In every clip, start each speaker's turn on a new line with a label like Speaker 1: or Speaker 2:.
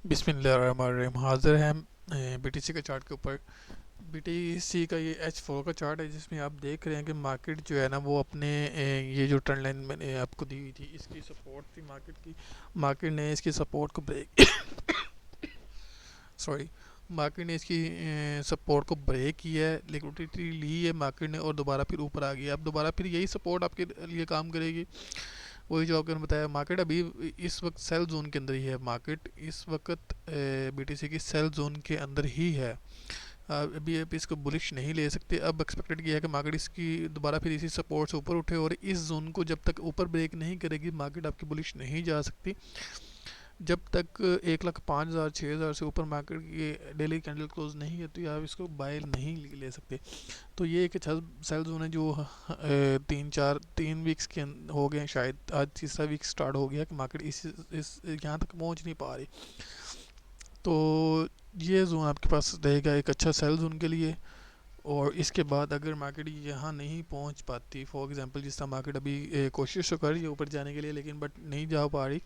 Speaker 1: बिस्मिल्लाहिर्रहमानिर्रहीम। हाजिर हैं हम बीटीसी के चार्ट के ऊपर। बीटीसी का ये H4 का चार्ट है, जिसमें आप देख रहे हैं कि मार्केट जो है ना वो अपने ये जो ट्रेंड लाइन मैंने आपको दी हुई थी, इसकी सपोर्ट थी मार्केट की। मार्केट ने इसकी सपोर्ट को ब्रेक सॉरी मार्केट ने इसकी सपोर्ट को ब्रेक किया है, लिक्विडिटी ली है मार्केट ने और दोबारा फिर ऊपर आ गया। अब दोबारा फिर यही सपोर्ट आपके लिए काम करेगी। वही जो आपने बताया, मार्केट अभी इस वक्त सेल जोन के अंदर ही है। मार्केट इस वक्त बीटीसी की सेल जोन के अंदर ही है। अभी आप इसको बुलिश नहीं ले सकते। अब एक्सपेक्टेड किया है कि मार्केट इसकी दोबारा फिर इसी सपोर्ट से ऊपर उठे, और इस जोन को जब तक ऊपर ब्रेक नहीं करेगी मार्केट आपकी बुलिश नहीं जा सकती। जब तक 1,05,000 6,000 से ऊपर मार्केट की डेली कैंडल क्लोज नहीं है तो आप इसको बाय नहीं ले सकते। तो ये एक अच्छा सेल जोन है जो 3 वीक्स के हो गए शायद, आज तीसरा वीक स्टार्ट हो गया कि मार्केट इस यहाँ तक पहुँच नहीं पा रही। तो ये जोन आपके पास रहेगा एक अच्छा सेल जोन के लिए। और इसके बाद अगर मार्केट यहाँ नहीं पहुँच पाती, फॉर एग्जांपल जिस तरह मार्केट अभी कोशिश तो कर रही है ऊपर जाने के लिए, लेकिन बट नहीं जा पा रही,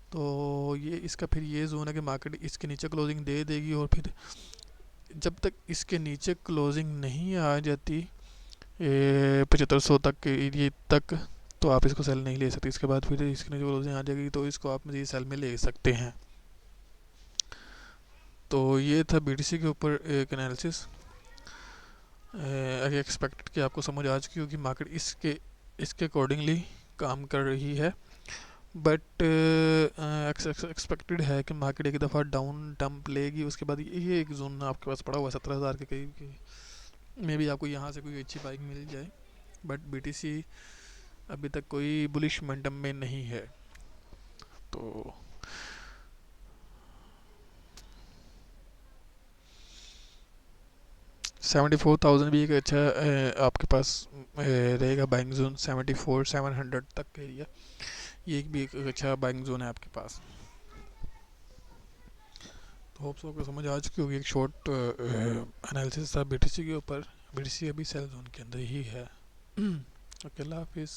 Speaker 1: तो ये इसका फिर ये जोन है कि मार्केट इसके नीचे क्लोजिंग दे देगी। और फिर जब तक इसके नीचे क्लोजिंग नहीं आ जाती 7500 तक के एरिए तक, तो आप इसको सेल नहीं ले सकते। इसके बाद फिर इसके नीचे क्लोजिंग आ जाएगी तो इसको आप मज़ीद सेल में ले सकते हैं। तो ये था बीटीसी के ऊपर एक एनालिसिस। अगर एक्सपेक्टेड कि आपको समझ आ चुकी होगी मार्केट इसके इसके अकॉर्डिंगली काम कर रही है। बट एक्सपेक्टेड है कि मार्केट एक दफ़ा डाउन डंप लेगी। उसके बाद ये एक जोन आपके पास पड़ा हुआ है 17,000 के करीब की, मे भी आपको यहाँ से कोई अच्छी बाइक मिल जाए। बट बीटीसी अभी तक कोई बुलिश मोमेंटम में नहीं है। तो 74,000 भी एक अच्छा आपके पास रहेगा बाइंग जोन। 74,700 तक का एरिया, ये एक भी एक अच्छा बाइंग जोन है आपके पास। तो होप सो आपको समझ आ चुकी होगी। एक शॉर्ट एनालिसिस था बीटीसी के ऊपर। बीटीसी अभी सेल जोन के अंदर ही है। ओके, अल्लाह हाफिज़।